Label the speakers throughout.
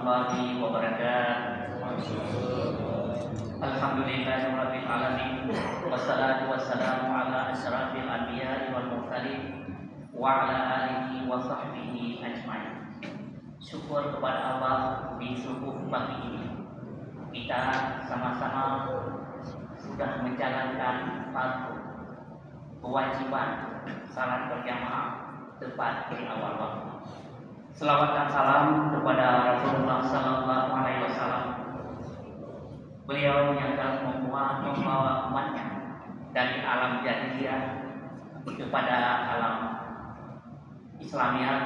Speaker 1: warahmatullahi wabarakatuh. Alhamdulillahirabbil alamin wassalatu wassalamu ala asyrafil anbiya'i wal mursalin wa ala alihi wa sahbihi ajmain. Syukur kepada Allah di subuh pagi ini kita sama-sama sudah menjalankan fardu kewajiban salat berjamaah tepat di awal waktu. Selawat dan salam kepada Rasulullah Sallallahu Alaihi Wasallam. Beliau yang telah membawa umatnya dari alam jahiliyah kepada alam Islamiyah,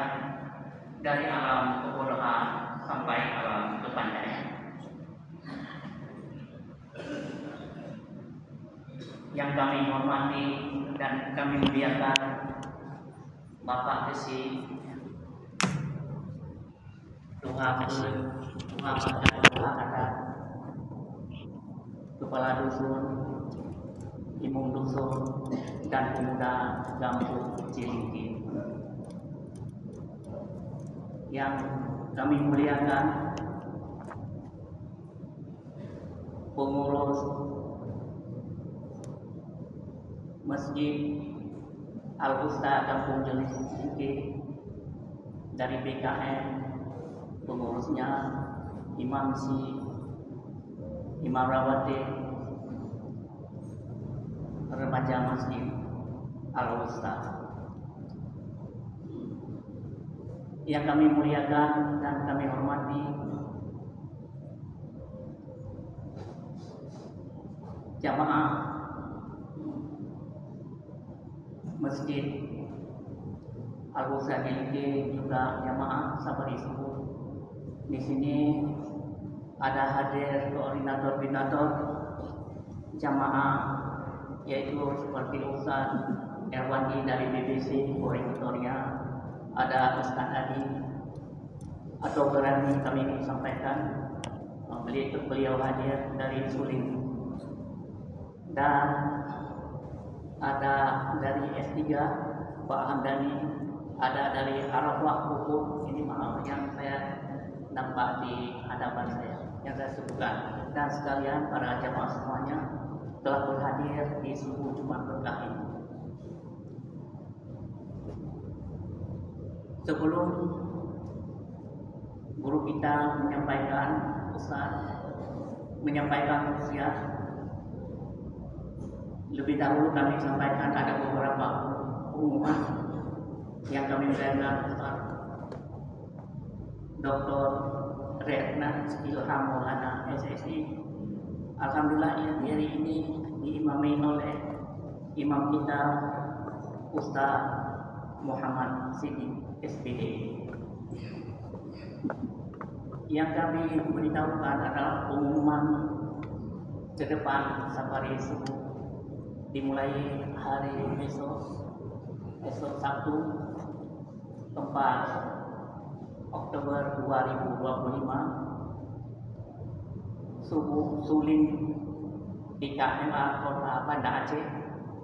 Speaker 1: dari alam kebodohan sampai alam kepandaian. Yang kami hormati dan kami muliakan Bapak Kesi Tuhan adat, kepala dusun, imam dusun, dan pemuda Gampung Cilingki. Yang kami muliakan pengurus Masjid Al-Usta Gampung Cilingki dari BKM, pengurusnya Imam Rawati, remaja Masjid Al-Usta. Yang kami muliakan dan kami hormati jamaah Masjid Al-Usta ini, juga jamaah Sabari Subuh. Di sini ada hadir koordinator jamaah, yaitu seperti Ustaz Erwandi dari BBC Koordinatornya, ada Ustaz Adi atau berani kami sampaikan beliau hadir dari Suling, dan ada dari S3 Pak Hamdani, ada dari Arafah Hukum. Ini maaf yang saya nampak di hadapan saya yang saya sebutkan, dan sekalian para jamaah semuanya telah berhadir di subuh Jumat berkah ini. Sebelum guru kita menyampaikan usia, lebih dahulu kami sampaikan ada beberapa pengumuman yang kami dengar Ustaz Dr. Retna Ilham Maulana SSI. Alhamdulillah hari ini diimami oleh imam kita Ustaz Muhammad Siddiq SPD. Yang kami beritahukan adalah pengumuman ke depan safari subuh dimulai hari esok Sabtu 4 Oktober 2025, subuh Suling di KMA Kota Banda Aceh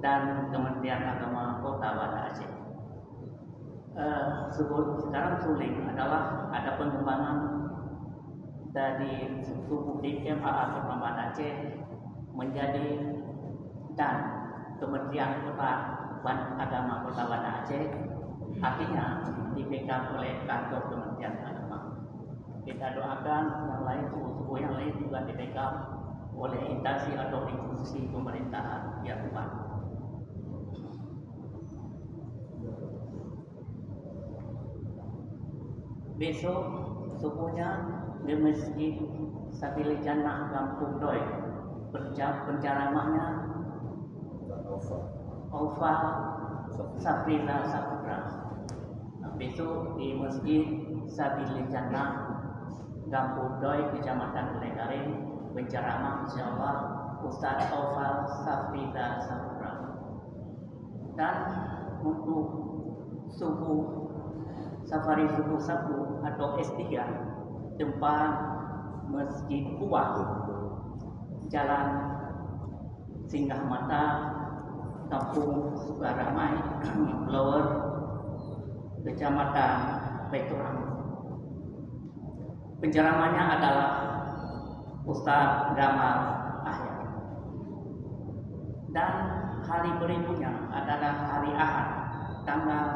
Speaker 1: dan Kementerian Agama Kota Banda Aceh. Sekarang Suling adalah ada pengembangan dari subuh di KMA Kota Banda Aceh menjadi dan Kementerian Agama Kota Banda Aceh, artinya di-backup oleh kantor Kementerian Agama. Kita doakan yang lain, suku-suku yang lain juga di-backup oleh instansi atau institusi pemerintahan yang kuat. Besok subuhnya di Masjid Sabil Jannah Kampung Doi, penceramahnya Aufa Safrina Saputra. Besok di Masjid Sabil Jannah Gampung Doi, Kecamatan Legaring, penceramah insyaallah Ustaz Aufa Safrina Saputra. Dan untuk safari subuh Sabtu atau S3 tempat Masjid Kuwah, Jalan Singgah Mata, Kampung Sukaramai, Lower, Kecamatan Baitur Rahman. Penceramahnya adalah Ustaz Gamal Ahyar. Dan hari berikutnya adalah hari Ahad tanggal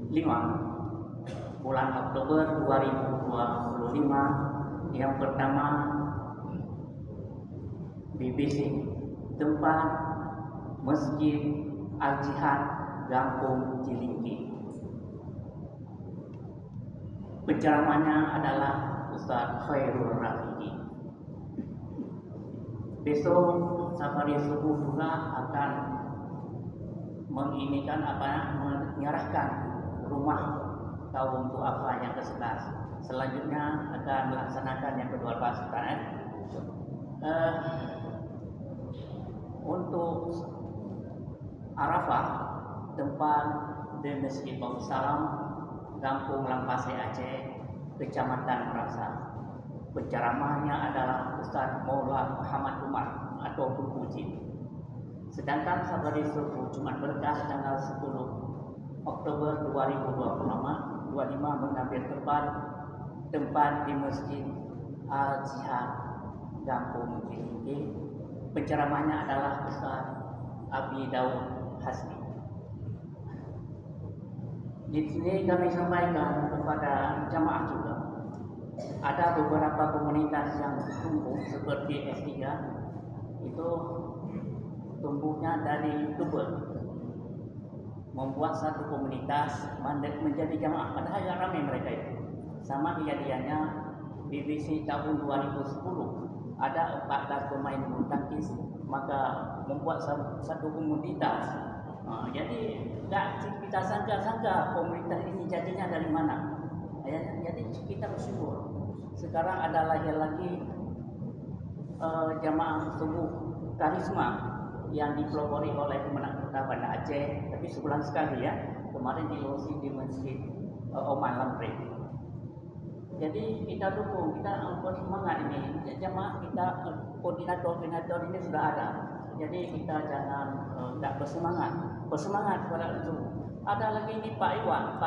Speaker 1: 5 bulan Oktober 2025. Yang pertama BBC tempat Masjid Al-Jihad Gampung Cilingki. Penceramahnya adalah Ustaz Khairul Rafiqi. Besok safari subuh juga akan menyerahkan rumah kaum duafa yang ke-11. Selanjutnya akan melaksanakan yang kedua pasukan. Untuk Arafah tempat di Masjid Bau Salam, Kampung Lampase Aceh, Kecamatan Merasa. Penceramahnya adalah Ustaz Maula Muhammad Umar atau Bukuji. Sedangkan safari subuh Jumat Berkah tanggal 10 Oktober 2025 mengambil tempat di Masjid Al-Jihad Gampung Cilingki. Penceramahnya adalah Ustaz Abi Daud Hasbi. Di sini kami sampaikan kepada jamaah juga, ada beberapa komunitas yang tumbuh seperti S3 itu tumbuhnya dari YouTuber, membuat satu komunitas menjadi jamaah, padahal yang ramai mereka itu. Sama kejadiannya BBC tahun 2010, ada 14 pemain bulu tangkis, maka membuat satu komunitas. Jadi nggak kita sangka komunitas ini jadinya dari mana. Jadi kita bersyukur. Sekarang ada lagi jamaah subuh karisma yang dipelopori oleh Kemenang Kota Banda Aceh, tapi sebulan sekali ya. Kemarin di Masjid Oman Lampre. Jadi kita dukung, kita bersemangat ini. Jamaah kita koordinator ini sudah ada. Jadi kita jangan nggak bersemangat pada itu. Ada lagi ini Pak Iwan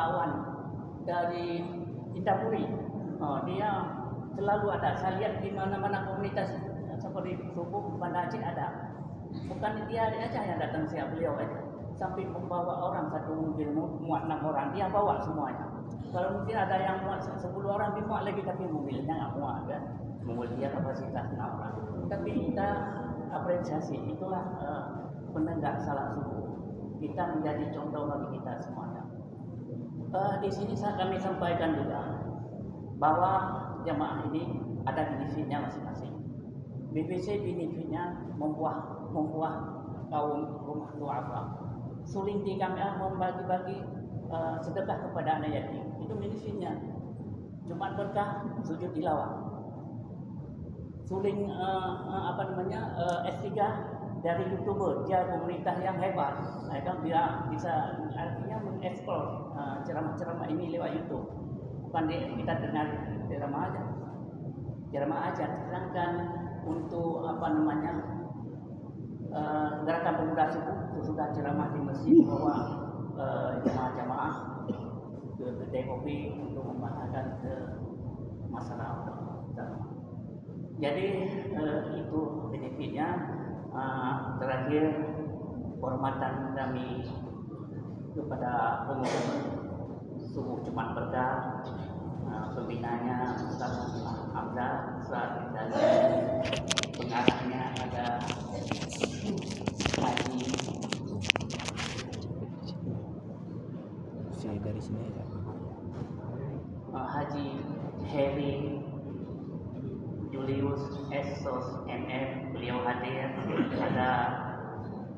Speaker 1: dari Indapuri. Dia selalu ada. Saya lihat di mana-mana komunitas seperti subuh Banda Aceh ada. Bukan dia aja yang datang siap, beliau aja. Sampai membawa orang satu mobil muat 6 orang, dia bawa semuanya. Kalau mungkin ada yang muat 10 orang, dia muat lagi tapi mobilnya nggak muat kan. Mobil dia kapasitas 6 orang. Tapi kita apresiasi, itulah penegak salat subuh. Kita menjadi contoh bagi kita semuanya. Di sini kami sampaikan juga bahwa jamaah ini ada benefitnya masing-masing. BBC benefitnya membuah kaum rumah duafa. Sulinti kami membagi-bagi sedekah kepada anak yatim. Itu benefitnya. Jumat Berkah sujud tilawah. Suling S3 dari YouTuber, dia komunitas yang hebat. Mereka bisa artinya mengeksplor ceramah-ceramah ini lewat YouTube. Bukan kita dengar ceramah aja. Sedangkan untuk gerakan pemuda subuh sudah ceramah di masjid bahwa jamaah-jamaah ke kedai kopi untuk membahaskan ke masalah utama. Jadi itu benefitnya. Terakhir hormatan kami kepada pengurus subuh Jumat Berkah, pembinanya Ustaz Abda, Ustaz dan pengarahnya ada
Speaker 2: dari sini ya.
Speaker 1: Haji Heri Julius Esos MM, beliau hadir. Ada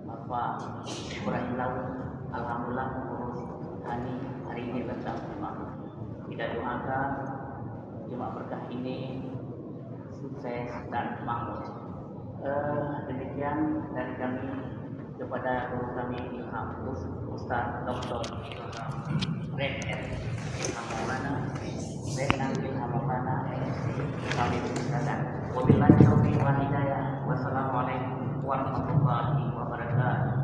Speaker 1: Bapak Ibrahim Laut, alhamdulillah pengurus Hani hari ini datang. Kita doakan Jumat Berkah ini sukses dan makmur. Demikian dari kami kepada guru kami Ilham Ustaz Dr. Red Ilham Maulana Ilham Maulana kami berkata wabillahi taufiq wal hidayah. Wassalamualaikum warahmatullahi wabarakatuh.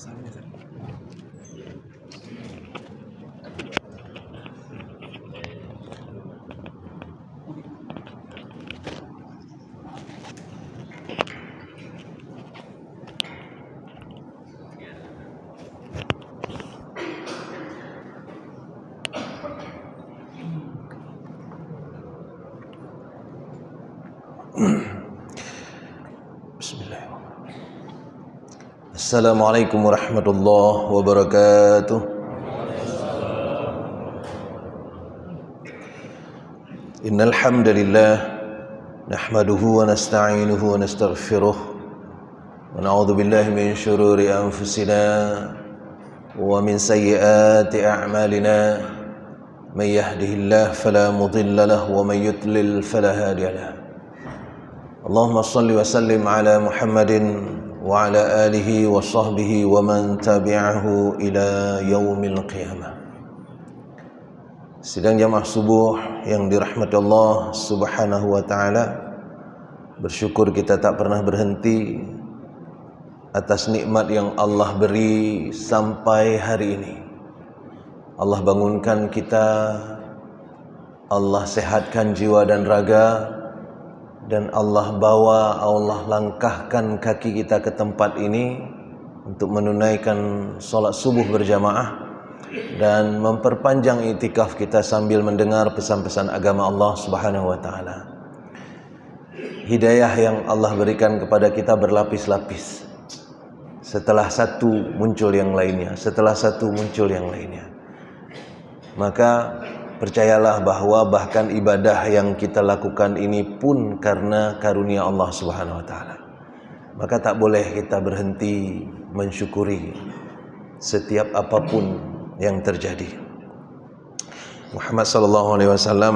Speaker 2: Bismillahirrahmanirrahim. Assalamualaikum warahmatullahi wabarakatuh. Innal hamdalillah nahmaduhu wa nasta'inuhu wa nastaghfiruh wa na'udzu billahi min shururi anfusina wa min sayyiati a'malina. Man yahdihillahu fala mudilla lahu wa man yudlil fala hadiya lahu. Allahumma shalli wa sallim ala Muhammadin wa ala alihi wa sahbihi wa man tabi'ahu ila yaumil qiyamah. Sidang jamaah subuh yang dirahmati Allah Subhanahu wa taala, bersyukur kita tak pernah berhenti atas nikmat yang Allah beri sampai hari ini. Allah bangunkan kita, Allah sehatkan jiwa dan raga, dan Allah bawa, Allah langkahkan kaki kita ke tempat ini untuk menunaikan solat subuh berjamaah dan memperpanjang iktikaf kita sambil mendengar pesan-pesan agama Allah Subhanahu wa taala. Hidayah yang Allah berikan kepada kita berlapis-lapis. Setelah satu muncul yang lainnya, setelah satu muncul yang lainnya. Maka percayalah bahwa bahkan ibadah yang kita lakukan ini pun karena karunia Allah Subhanahu wa taala. Maka tak boleh kita berhenti mensyukuri setiap apapun yang terjadi. Muhammad sallallahu alaihi wasallam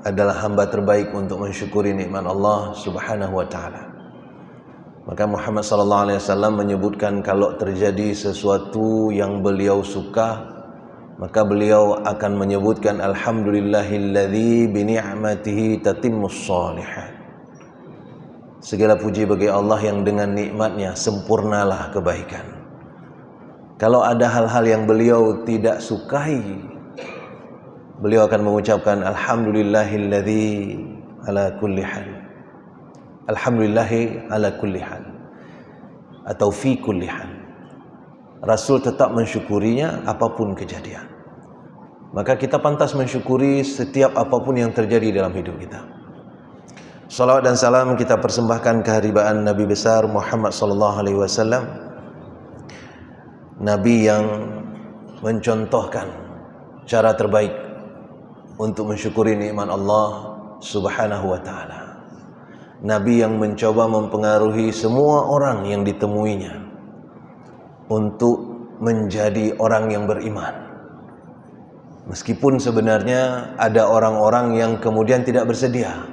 Speaker 2: adalah hamba terbaik untuk mensyukuri nikmat Allah Subhanahu wa taala. Maka Muhammad sallallahu alaihi wasallam menyebutkan kalau terjadi sesuatu yang beliau suka, maka beliau akan menyebutkan alhamdulillahilladzi bi ni'matihi tatimmus shalihat. Segala puji bagi Allah yang dengan nikmatnya sempurnalah kebaikan. Kalau ada hal-hal yang beliau tidak sukai, beliau akan mengucapkan alhamdulillahilladzi ala kulli hal. Alhamdulillahi ala kulli hal atau fi kulli hal. Rasul tetap mensyukurinya apapun kejadian. Maka kita pantas mensyukuri setiap apapun yang terjadi dalam hidup kita. Salawat dan salam kita persembahkan keharibaan Nabi besar Muhammad sallallahu alaihi wasallam, Nabi yang mencontohkan cara terbaik untuk mensyukuri nikmat Allah Subhanahu wa taala. Nabi yang mencoba mempengaruhi semua orang yang ditemuinya untuk menjadi orang yang beriman. Meskipun sebenarnya ada orang-orang yang kemudian tidak bersedia,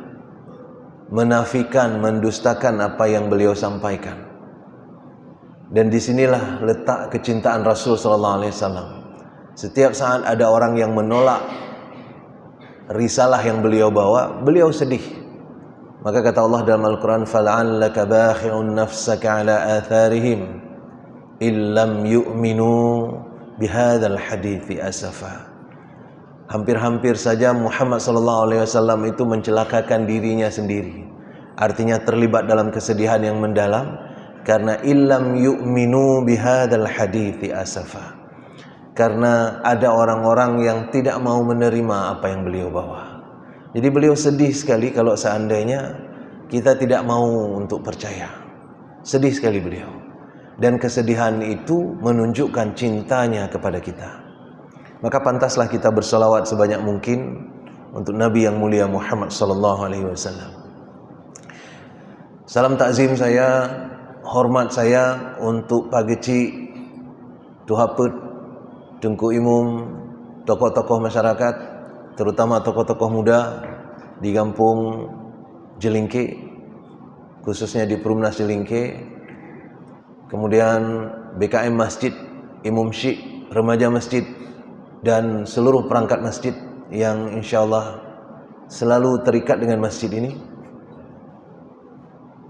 Speaker 2: menafikan, mendustakan apa yang beliau sampaikan. Dan disinilah letak kecintaan Rasul sallallahu alaihi wasallam. Setiap saat ada orang yang menolak risalah yang beliau bawa, beliau sedih. Maka kata Allah dalam Al-Quran, فَلَعَلَّكَ بَاخِعٌ نَفْسَكَ عَلَىٰ آثَارِهِمْ illam yu'minu bihadzal hadithi asafa. Hampir-hampir saja Muhammad sallallahu alaihi wasallam itu mencelakakan dirinya sendiri. Artinya terlibat dalam kesedihan yang mendalam karena illam yu'minu bihadzal hadithi asafa. Karena ada orang-orang yang tidak mau menerima apa yang beliau bawa. Jadi beliau sedih sekali kalau seandainya kita tidak mau untuk percaya. Sedih sekali beliau. Dan kesedihan itu menunjukkan cintanya kepada kita. Maka pantaslah kita bersolawat sebanyak mungkin untuk Nabi yang mulia Muhammad sallallahu alaihi wasallam. Salam takzim saya, hormat saya untuk Pak Geci, Tuhaput, Tengku Imum, tokoh-tokoh masyarakat, terutama tokoh-tokoh muda di kampung Jelingke, khususnya di Perumnas Jelingke, kemudian BKM Masjid, Imum Syik, Remaja Masjid, dan seluruh perangkat masjid yang insyaallah selalu terikat dengan masjid ini.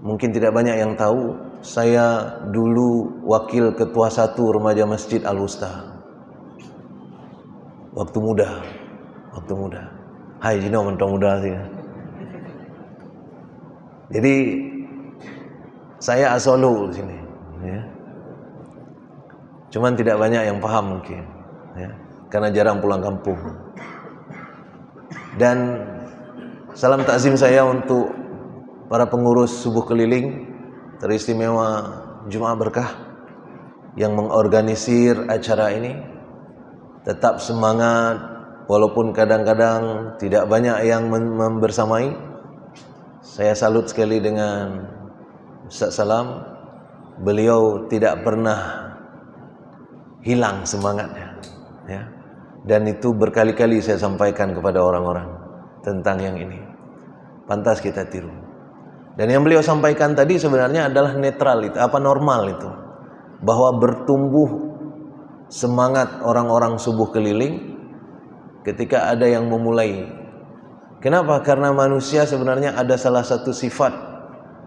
Speaker 2: Mungkin tidak banyak yang tahu, saya dulu wakil ketua 1 remaja Masjid Al-Wusta. Waktu muda. Hai Jino mentong muda sih. Jadi saya asolo di sini, ya. Cuman tidak banyak yang paham mungkin, ya, karena jarang pulang kampung. Dan salam takzim saya untuk para pengurus subuh keliling, teristimewa Jumat Berkah yang mengorganisir acara ini. Tetap semangat walaupun kadang-kadang tidak banyak yang membersamai. Saya salut sekali dengan Ustaz Salam. Beliau tidak pernah hilang semangatnya, ya. Dan itu berkali-kali saya sampaikan kepada orang-orang tentang yang ini. Pantas kita tiru. Dan yang beliau sampaikan tadi sebenarnya adalah netral itu, normal itu. Bahwa bertumbuh semangat orang-orang subuh keliling ketika ada yang memulai. Kenapa? Karena manusia sebenarnya ada salah satu sifat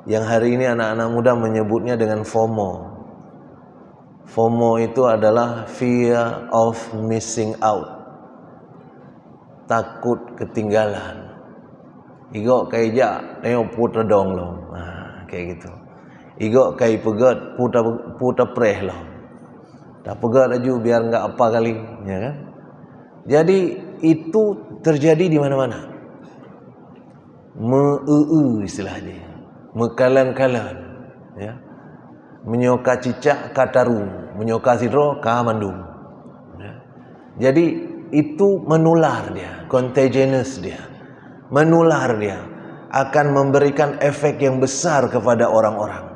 Speaker 2: yang hari ini anak-anak muda menyebutnya dengan FOMO. FOMO itu adalah fear of missing out. Takut ketinggalan. Igok kai ja, tengok putra dong lo. Kayak gitu. Igok kai pegat, putra preh lo. Tak pegat aja biar enggak apa kali, ya kan? Jadi itu terjadi di mana-mana. Istilahnya. Mekalan-kalan, ya. Menyoka cicak kataru, menyoka sidro kamandung, ya. Jadi itu menular dia, contagious dia, menular dia, akan memberikan efek yang besar kepada orang-orang.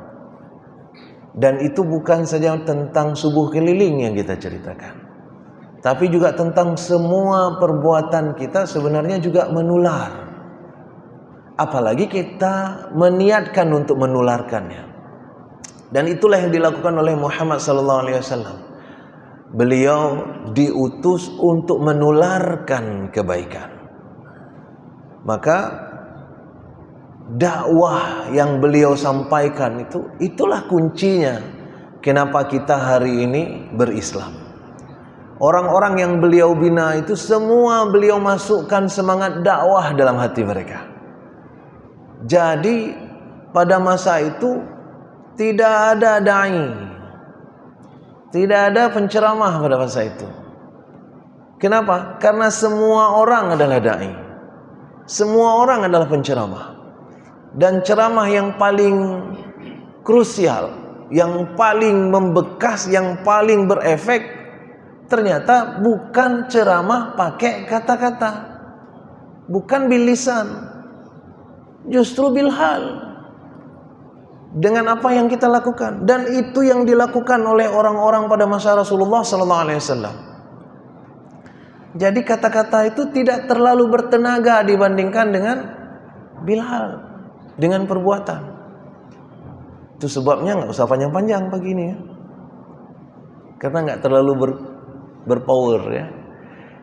Speaker 2: Dan itu bukan saja tentang subuh keliling yang kita ceritakan, tapi juga tentang semua perbuatan kita sebenarnya juga menular. Apalagi kita meniatkan untuk menularkannya. Dan itulah yang dilakukan oleh Muhammad SAW. Beliau diutus untuk menularkan kebaikan. Maka dakwah yang beliau sampaikan itulah kuncinya. Kenapa kita hari ini berislam. Orang-orang yang beliau bina itu semua beliau masukkan semangat dakwah dalam hati mereka. Jadi pada masa itu tidak ada da'i, tidak ada penceramah pada masa itu. Kenapa? Karena semua orang adalah da'i, semua orang adalah penceramah. Dan ceramah yang paling krusial, yang paling membekas, yang paling berefek, ternyata bukan ceramah pakai kata-kata, bukan bilisan, justru bilhal. Dengan apa yang kita lakukan, dan itu yang dilakukan oleh orang-orang pada masa Rasulullah SAW. Jadi kata-kata itu tidak terlalu bertenaga dibandingkan dengan bilhal, dengan perbuatan. Itu sebabnya nggak usah panjang-panjang pagi ini, ya. Karena nggak terlalu berpower, ya.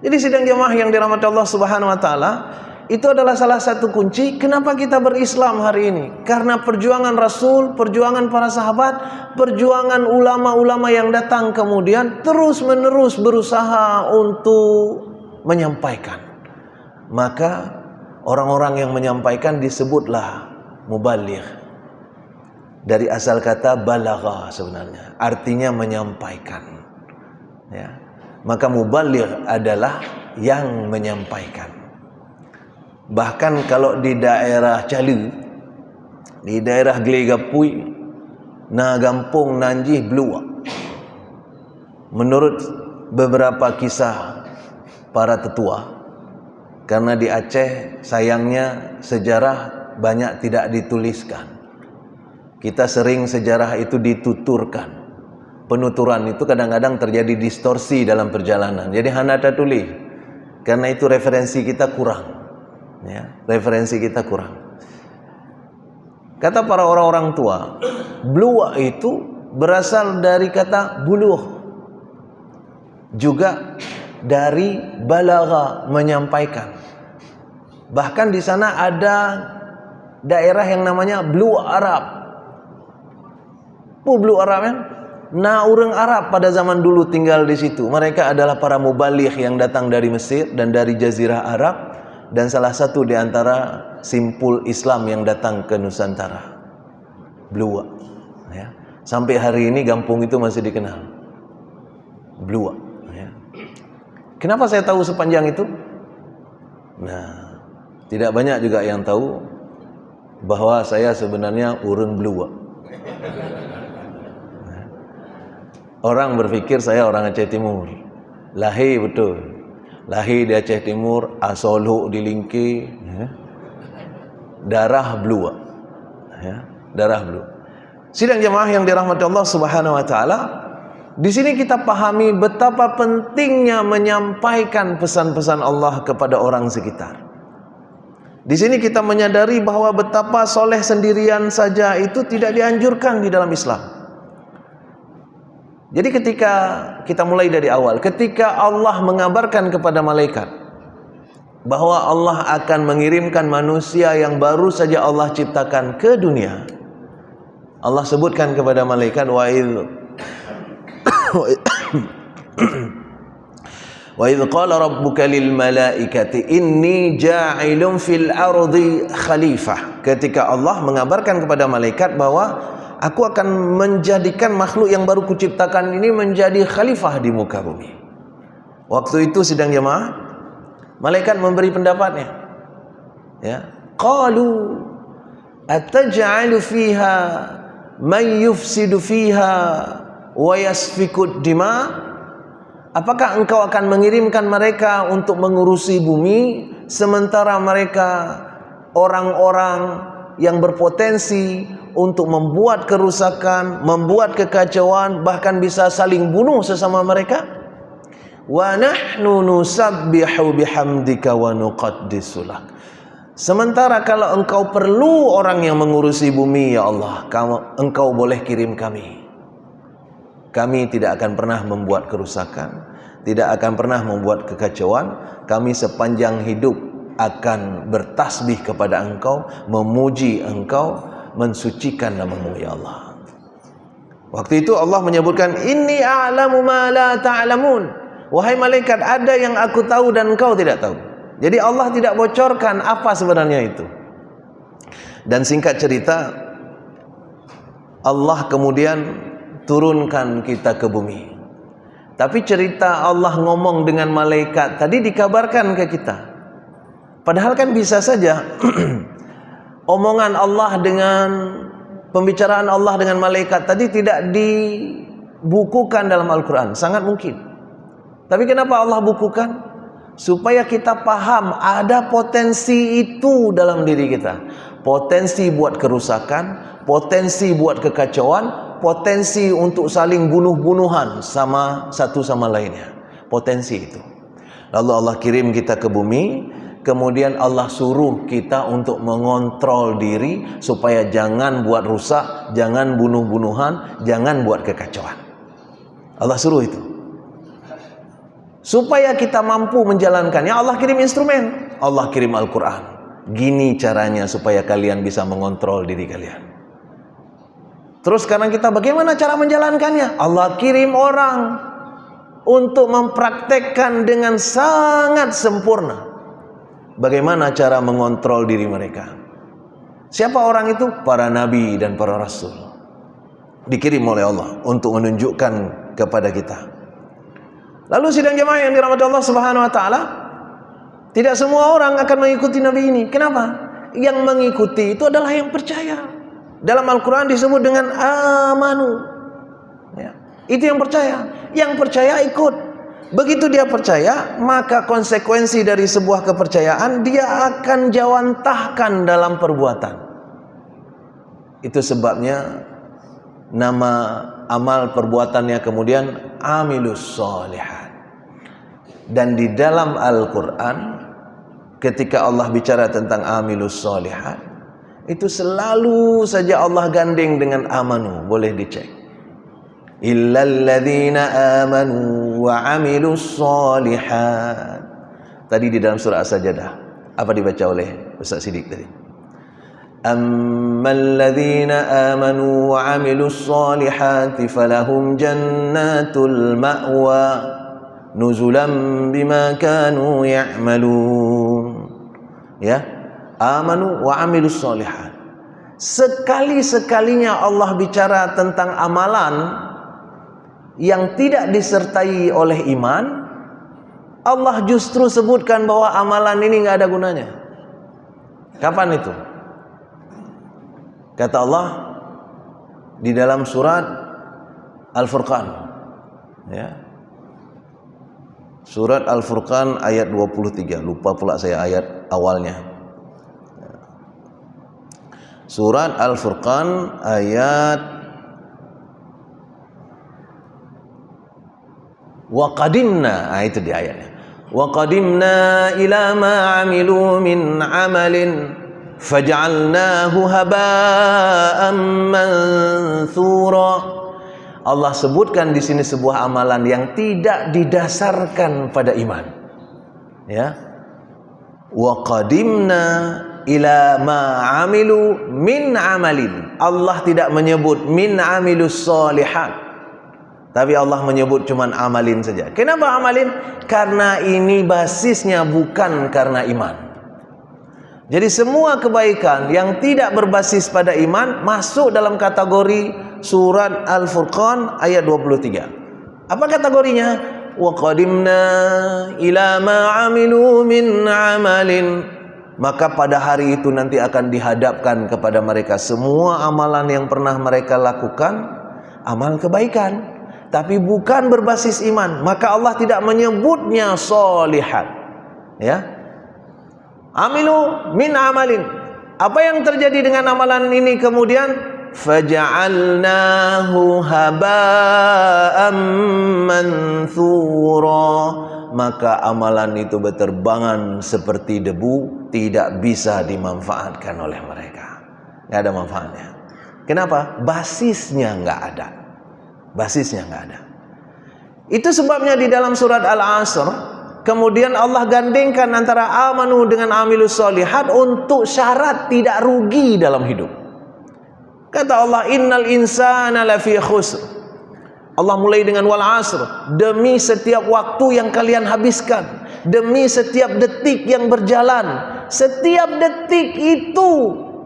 Speaker 2: Jadi sidang jamaah yang dirahmati Allah Subhanahu Wa Taala, itu adalah salah satu kunci kenapa kita berislam hari ini. Karena perjuangan Rasul, perjuangan para sahabat, perjuangan ulama-ulama yang datang kemudian terus-menerus berusaha untuk menyampaikan. Maka orang-orang yang menyampaikan disebutlah mubaligh. Dari asal kata balagha sebenarnya, artinya menyampaikan, ya. Maka mubaligh adalah yang menyampaikan. Bahkan kalau di daerah Calu, di daerah Gelegapui, Nagampung, Nanjih, Beluak, menurut beberapa kisah para tetua, karena di Aceh sayangnya sejarah banyak tidak dituliskan. Kita sering sejarah itu dituturkan. Penuturan itu kadang-kadang terjadi distorsi dalam perjalanan. Jadi hanata tulis, karena itu referensi kita kurang. Ya, referensi kita kurang. Kata para orang-orang tua, bluwa itu berasal dari kata buluh, juga dari balagha, menyampaikan. Bahkan di sana ada daerah yang namanya bluwa Arab. Blue Arab kan? Nah, orang Arab pada zaman dulu tinggal di situ. Mereka adalah para mubaligh yang datang dari Mesir dan dari Jazirah Arab, dan salah satu di antara simpul Islam yang datang ke Nusantara. Blue, ya. Sampai hari ini kampung itu masih dikenal Blue, ya. Kenapa saya tahu sepanjang itu? Nah, tidak banyak juga yang tahu bahwa saya sebenarnya urang Blue. Orang berpikir saya orang Aceh Timur. Lahir betul. Lahir di Aceh Timur, asoluk di Lingki, ya. Darah Blue, ya. Darah Blue. Sidang jemaah yang dirahmati Allah Subhanahu wa taala, di sini kita pahami betapa pentingnya menyampaikan pesan-pesan Allah kepada orang sekitar. Di sini kita menyadari bahwa betapa soleh sendirian saja itu tidak dianjurkan di dalam Islam. Jadi ketika kita mulai dari awal, ketika Allah mengabarkan kepada malaikat bahwa Allah akan mengirimkan manusia yang baru saja Allah ciptakan ke dunia, Allah sebutkan kepada malaikat, wa idh qala rabbuka lil malaikati inni ja'ilun fil ardi khalifah. Ketika Allah mengabarkan kepada malaikat bahwa aku akan menjadikan makhluk yang baru kuciptakan ini menjadi khalifah di muka bumi. Waktu itu sidang jemaah, malaikat memberi pendapatnya. Ya, qalu ataj'alu fiha man yufsidu fiha wa yasfiku dima? Apakah engkau akan mengirimkan mereka untuk mengurusi bumi sementara mereka orang-orang yang berpotensi untuk membuat kerusakan, membuat kekacauan, bahkan bisa saling bunuh sesama mereka? Wa nahnu nusabbihu bihamdika wa nuqaddisu lak. Sementara kalau engkau perlu orang yang mengurusi bumi, ya Allah, engkau boleh kirim kami. Kami tidak akan pernah membuat kerusakan, tidak akan pernah membuat kekacauan. Kami sepanjang hidup akan bertasbih kepada engkau, memuji engkau, mensucikan namamu, ya Allah. Waktu itu Allah menyebutkan, inni a'lamu ma la ta'lamun. Wahai malaikat, ada yang aku tahu dan engkau tidak tahu. Jadi Allah tidak bocorkan apa sebenarnya itu. Dan singkat cerita, Allah kemudian turunkan kita ke bumi. Tapi cerita Allah ngomong dengan malaikat tadi dikabarkan ke kita. Padahal kan bisa saja omongan Allah dengan pembicaraan Allah dengan malaikat tadi tidak dibukukan dalam Al-Quran. Sangat mungkin. Tapi kenapa Allah bukukan? Supaya kita paham ada potensi itu dalam diri kita. Potensi buat kerusakan, potensi buat kekacauan, potensi untuk saling bunuh-bunuhan sama satu sama lainnya. Potensi itu. Lalu Allah kirim kita ke bumi. Kemudian Allah suruh kita untuk mengontrol diri supaya jangan buat rusak, jangan bunuh-bunuhan, jangan buat kekacauan. Allah suruh itu. Supaya kita mampu menjalankannya, Allah kirim instrumen. Allah kirim Al-Quran. Gini caranya supaya kalian bisa mengontrol diri kalian. Terus sekarang kita bagaimana cara menjalankannya? Allah kirim orang untuk mempraktekkan dengan sangat sempurna bagaimana cara mengontrol diri mereka. Siapa orang itu? Para nabi dan para rasul. Dikirim oleh Allah untuk menunjukkan kepada kita. Lalu sidang jemaah yang dirahmati Allah Subhanahu wa taala, tidak semua orang akan mengikuti nabi ini. Kenapa? Yang mengikuti itu adalah yang percaya. Dalam Al-Quran disebut dengan amanu. Ya, itu yang percaya. Yang percaya ikut. Begitu dia percaya, maka konsekuensi dari sebuah kepercayaan dia akan jawantahkan dalam perbuatan. Itu sebabnya nama amal perbuatannya kemudian amilus sholihat. Dan di dalam Al-Quran ketika Allah bicara tentang amilus sholihat, itu selalu saja Allah gandeng dengan amanu. Boleh dicek. Illalladzina amanu wa amilus sholihat. Tadi di dalam surah As-Sajdah apa dibaca oleh Ustaz Siddiq tadi? Ammal ladzina amanu wa 'amilus solihati falahum jannatul ma'wa nuzulan bima kanu ya'malun. Ya, amanu wa 'amilus solihat. Sekali-sekalinya Allah bicara tentang amalan yang tidak disertai oleh iman, Allah justru sebutkan bahwa amalan ini nggak ada gunanya. Kapan itu? Kata Allah di dalam surat Al-Furqan, ya. Surat Al-Furqan ayat 23. Lupa pula saya ayat awalnya. Surat Al-Furqan ayat wa qadimna, itu di ayatnya. Wa qadimna ila ma 'amilu min 'amalin faj'alnahu haba'an manthura. Allah sebutkan di sini sebuah amalan yang tidak didasarkan pada iman. Ya. Wa qadimna ila ma 'amilu min 'amalin. Allah tidak menyebut min 'amilus solihat, tapi Allah menyebut cuman amalin saja. Kenapa amalin? Karena ini basisnya bukan karena iman. Jadi semua kebaikan yang tidak berbasis pada iman masuk dalam kategori surat Al-Furqan ayat 23. Apa kategorinya? Wa qadimna ila ma 'amilu min 'amalin. Maka pada hari itu nanti akan dihadapkan kepada mereka semua amalan yang pernah mereka lakukan, amal kebaikan, tapi bukan berbasis iman. Maka Allah tidak menyebutnya solihat. Ya. Amilu min amalin. Apa yang terjadi dengan amalan ini kemudian? Faja'alnahu haba'an manthura. Maka amalan itu berterbangan seperti debu, tidak bisa dimanfaatkan oleh mereka. Tidak ada manfaatnya. Kenapa? Basisnya nggak ada. Basisnya nggak ada. Itu sebabnya di dalam surat Al-Asr kemudian Allah gandengkan antara amanu dengan amilus solihat untuk syarat tidak rugi dalam hidup. Kata Allah, innal insana lafi khusr. Allah mulai dengan wal asr, demi setiap waktu yang kalian habiskan, demi setiap detik yang berjalan, setiap detik itu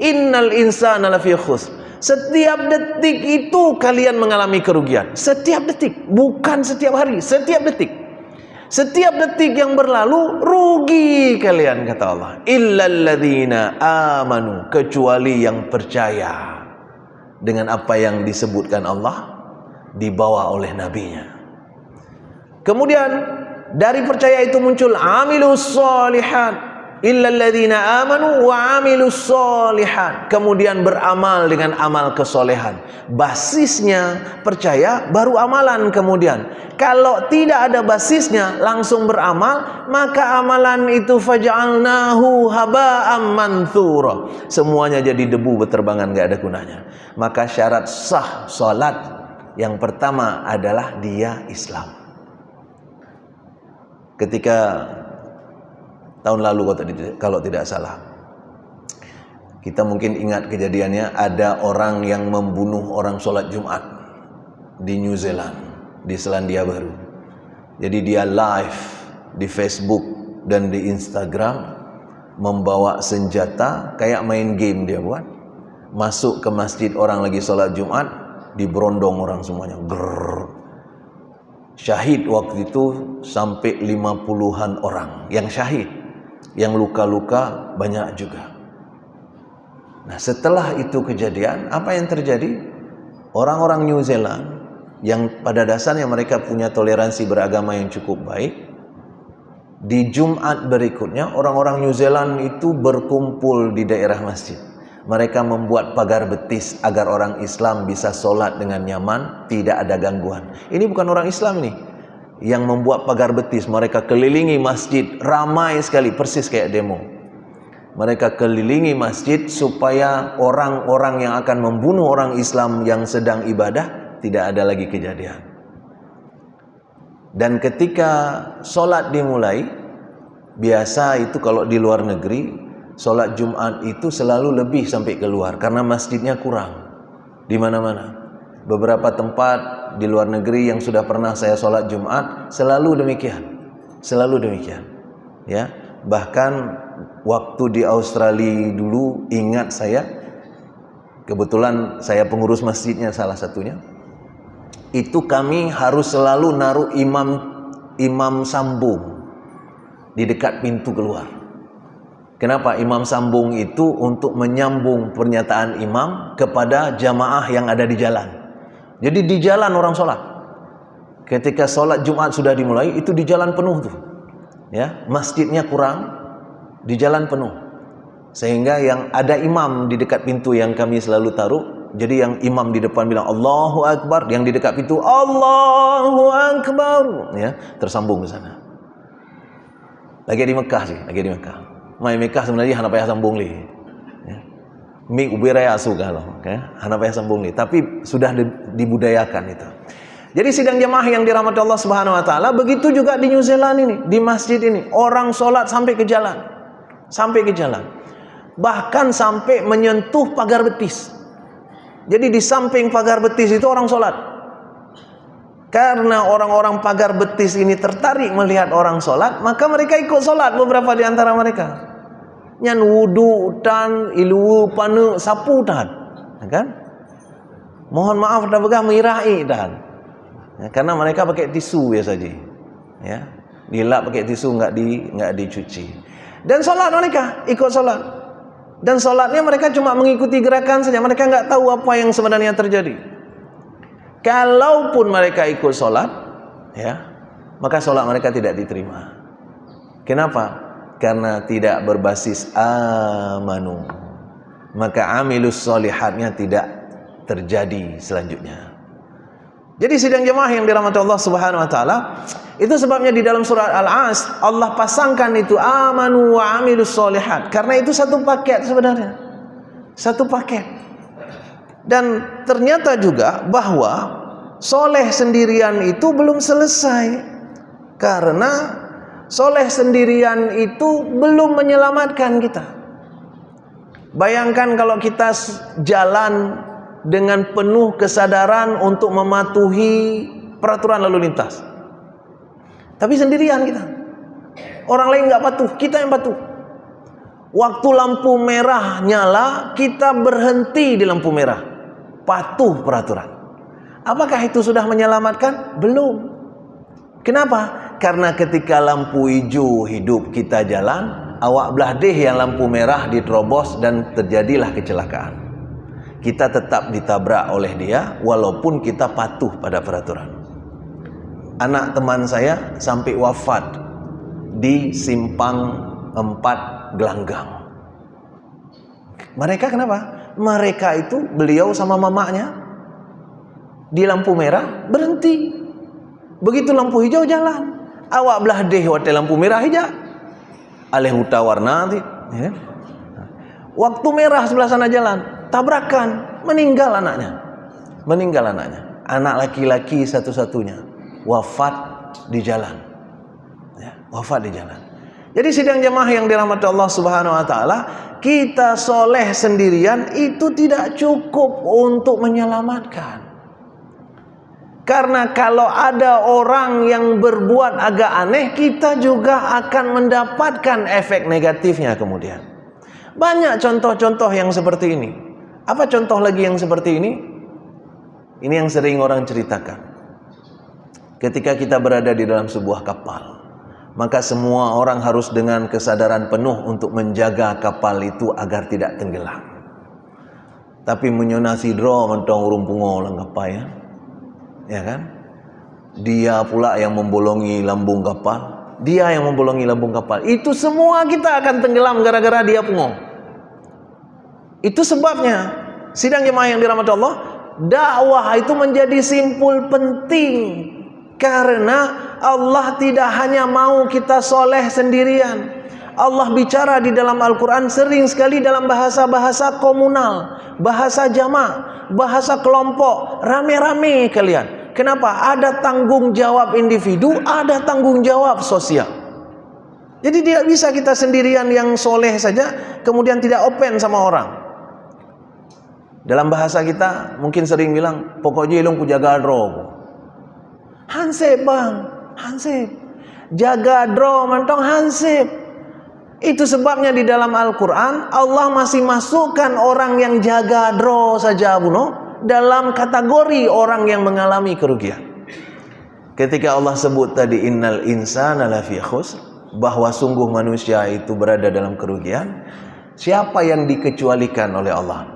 Speaker 2: innal insana lafi khusr. Setiap detik itu kalian mengalami kerugian. Setiap detik, bukan setiap hari, setiap detik. Setiap detik yang berlalu rugi kalian, kata Allah. Illalladzina amanu, kecuali yang percaya dengan apa yang disebutkan Allah dibawa oleh nabinya. Kemudian dari percaya itu muncul amilus solihat. Illalladzina amanu wa amilus solihat. Kemudian beramal dengan amal kesolehan. Basisnya percaya baru amalan kemudian. Kalau tidak ada basisnya langsung beramal, maka amalan itu faja'alnahu haba'an manthura. Semuanya jadi debu berterbangan, gak ada gunanya. Maka syarat sah salat yang pertama adalah dia Islam. Ketika tahun lalu kalau tidak salah, kita mungkin ingat kejadiannya, ada orang yang membunuh orang sholat Jumat di New Zealand, di Selandia Baru. Jadi dia live di Facebook dan di Instagram membawa senjata, kayak main game dia buat, masuk ke masjid orang lagi sholat Jumat, diberondong orang semuanya. Grrr. Syahid waktu itu sampai 50-an orang yang syahid, yang luka-luka banyak juga. Nah, setelah itu kejadian, apa yang terjadi? Orang-orang New Zealand yang pada dasarnya mereka punya toleransi beragama yang cukup baik, di Jumat berikutnya orang-orang New Zealand itu berkumpul di daerah masjid. Mereka membuat pagar betis agar orang Islam bisa sholat dengan nyaman, tidak ada gangguan. Ini bukan orang Islam ini yang membuat pagar betis. Mereka kelilingi masjid, ramai sekali, persis kayak demo. Mereka kelilingi masjid supaya orang-orang yang akan membunuh orang Islam yang sedang ibadah tidak ada lagi kejadian. Dan ketika sholat dimulai, biasa itu kalau di luar negeri sholat Jumat itu selalu lebih sampai keluar karena masjidnya kurang di mana-mana. Beberapa tempat di luar negeri yang sudah pernah saya sholat Jumat selalu demikian, ya. Bahkan waktu di Australia dulu, ingat saya, kebetulan saya pengurus masjidnya salah satunya, itu kami harus selalu naruh imam sambung di dekat pintu keluar. Kenapa? Imam sambung itu untuk menyambung pernyataan imam kepada jamaah yang ada di jalan. Jadi di jalan orang sholat. Ketika sholat Jumat sudah dimulai, itu di jalan penuh tuh, ya, masjidnya kurang, di jalan penuh. Sehingga yang ada imam di dekat pintu yang kami selalu taruh, jadi yang imam di depan bilang Allahu Akbar, yang di dekat pintu Allahu Akbar, ya, tersambung ke sana. Lagi di Mekah sih, lagi di Mekah. Mai Mekah sebenarnya hana payah sambung li. Ya. Mi ubiraya suka loh, okay? Hana payah sambung li, tapi sudah dibudayakan itu. Jadi sidang jamaah yang dirahmati Allah Subhanahu wa taala, begitu juga di New Zealand ini, di masjid ini, orang sholat sampai ke jalan. Sampai ke jalan. Bahkan sampai menyentuh pagar betis. Jadi di samping pagar betis itu orang sholat. Karena orang-orang pagar betis ini tertarik melihat orang sholat, maka mereka ikut sholat, beberapa di antara mereka. Nyan wudu dan ilu panu sapu dan, kan? Mohon maaf dah begah mirai dan, ya, karena mereka pakai tisu ya saja, ya, dilap pakai tisu nggak dicuci. Dan sholat mereka ikut sholat, dan sholatnya mereka cuma mengikuti gerakan saja, mereka nggak tahu apa yang sebenarnya terjadi. Kalaupun mereka ikut sholat, ya, maka sholat mereka tidak diterima. Kenapa? Karena tidak berbasis amanu, maka amilus sholihatnya tidak terjadi selanjutnya. Jadi sidang jemaah yang dirahmati Allah Subhanahu wa taala, itu sebabnya di dalam surat Al-Asr Allah pasangkan itu amanu wa amilus sholihat, karena itu satu paket sebenarnya. Satu paket. Dan ternyata juga bahwa soleh sendirian itu belum selesai, karena soleh sendirian itu belum menyelamatkan kita. Bayangkan kalau kita jalan dengan penuh kesadaran untuk mematuhi peraturan lalu lintas, tapi sendirian kita, orang lain nggak patuh, kita yang patuh. Waktu lampu merah nyala, kita berhenti di lampu merah, patuh peraturan. Apakah itu sudah menyelamatkan? Belum. Kenapa? Karena ketika lampu hijau hidup kita jalan, awak belah deh yang lampu merah diterobos dan terjadilah kecelakaan. Kita tetap ditabrak oleh dia walaupun kita patuh pada peraturan. Anak teman saya sampai wafat di simpang 4 Gelanggang. Mereka kenapa? Mereka itu, beliau sama mamanya di lampu merah berhenti. Begitu lampu hijau jalan. Awak belah deh waktu lampu merah hijau, alih huta warna nanti, ya. Waktu merah sebelah sana jalan, tabrakan, meninggal anaknya. Anak laki-laki satu-satunya wafat di jalan, ya, wafat di jalan. Jadi sidang jamaah yang dirahmati Allah Subhanahu wa taala, kita soleh sendirian itu tidak cukup untuk menyelamatkan. Karena kalau ada orang yang berbuat agak aneh, kita juga akan mendapatkan efek negatifnya kemudian. Banyak contoh-contoh yang seperti ini. Apa contoh lagi yang seperti ini? Ini yang sering orang ceritakan. Ketika kita berada di dalam sebuah kapal, maka semua orang harus dengan kesadaran penuh untuk menjaga kapal itu agar tidak tenggelam. Tapi menyonasi dro mentong urumpungo lang kapal, ya kan? Dia pula yang membolongi lambung kapal. Dia yang membolongi lambung kapal. Itu semua kita akan tenggelam gara-gara dia pungo. Itu sebabnya sidang jemaah yang dirahmati Allah, dakwah itu menjadi simpul penting. Karena Allah tidak hanya mau kita soleh sendirian. Allah bicara di dalam Al-Quran sering sekali dalam bahasa-bahasa komunal, bahasa jamaah, bahasa kelompok, rame-rame kalian. Kenapa? Ada tanggung jawab individu, ada tanggung jawab sosial. Jadi tidak bisa kita sendirian yang soleh saja kemudian tidak open sama orang. Dalam bahasa kita mungkin sering bilang, pokoknya ilung ku jaga dro. Hansip bang, hansip. Jaga dro mentong hansip. Itu sebabnya di dalam Al-Quran Allah masih masukkan orang yang jaga dro saja dalam kategori orang yang mengalami kerugian. Ketika Allah sebut tadi innal insana lafi khusr, bahwa sungguh manusia itu berada dalam kerugian, siapa yang dikecualikan oleh Allah?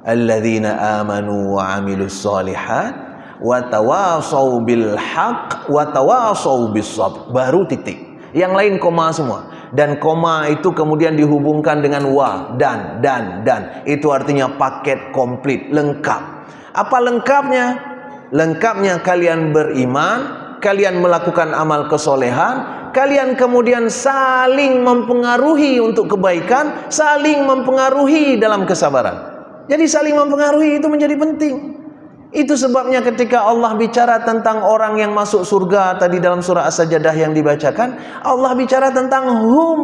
Speaker 2: Alladzina amanu wa amilus solihat wa tawasau bil haq wa tawasau bis sabr. Baru titik. Yang lain koma semua. Dan koma itu kemudian dihubungkan dengan wa, dan. Itu artinya paket komplit, lengkap. Apa lengkapnya? Lengkapnya kalian beriman, kalian melakukan amal kesolehan, kalian kemudian saling mempengaruhi untuk kebaikan, saling mempengaruhi dalam kesabaran. Jadi saling mempengaruhi itu menjadi penting. Itu sebabnya ketika Allah bicara tentang orang yang masuk surga tadi dalam surah As-Sajdah yang dibacakan, Allah bicara tentang hum.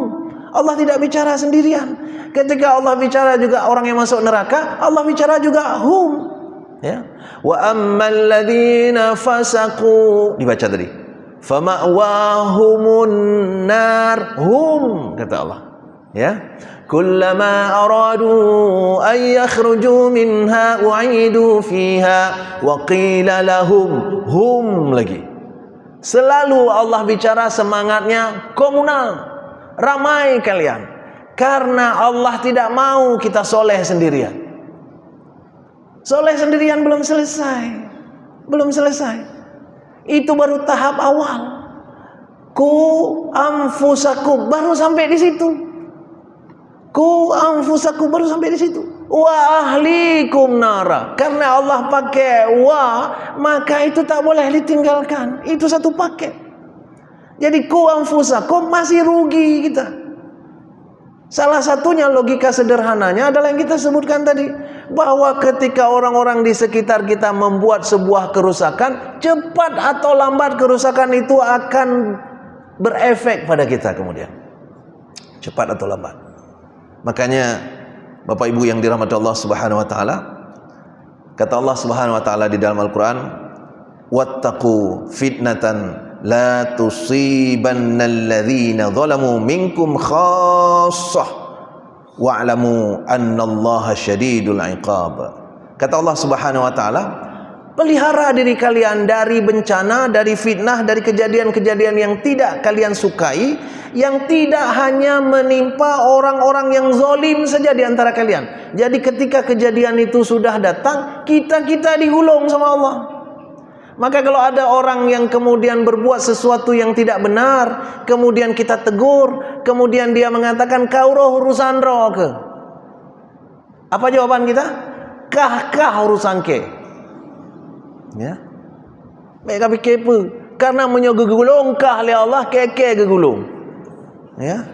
Speaker 2: Allah tidak bicara sendirian. Ketika Allah bicara juga orang yang masuk neraka, Allah bicara juga hum. Ya. Wa ammal ladzina fasaqu, dibaca tadi. Fama'wahumun nar hum, kata Allah. Ya. Kullama aradu an yakhruju minha u'idu fiha wa qila lahum hum lagi. Selalu Allah bicara semangatnya komunal, ramai kalian, karena Allah tidak mau kita soleh sendirian. Soleh sendirian belum selesai. Itu baru tahap awal. Ku anfusakum baru sampai di situ. Ku anfusakum baru sampai di situ. Wa ahlikum nara. Karena Allah pakai wa, maka itu tak boleh ditinggalkan. Itu satu paket. Jadi ku anfusakum masih rugi kita. Salah satunya logika sederhananya adalah yang kita sebutkan tadi, bahwa ketika orang-orang di sekitar kita membuat sebuah kerusakan, cepat atau lambat kerusakan itu akan berefek pada kita kemudian. Cepat atau lambat. Makanya Bapak Ibu yang dirahmati Allah Subhanahu wa taala, kata Allah Subhanahu wa taala di dalam Al-Qur'an, wattaqu fitnatan la tusibannal ladzina zalamu minkum khassah wa'lamu annallaha syadidul iqab. Kata Allah Subhanahu wa taala, pelihara diri kalian dari bencana, dari fitnah, dari kejadian-kejadian yang tidak kalian sukai, yang tidak hanya menimpa orang-orang yang zalim saja di antara kalian. Jadi ketika kejadian itu sudah datang, kita digulung sama Allah. Maka kalau ada orang yang kemudian berbuat sesuatu yang tidak benar, kemudian kita tegur, kemudian dia mengatakan kau roh urusan roh ke? Apa jawaban kita? Kah urusan ke? Ya. Mereka fikir apa? Karena menyogegulung kah oleh Allah keke gegulung. Ya.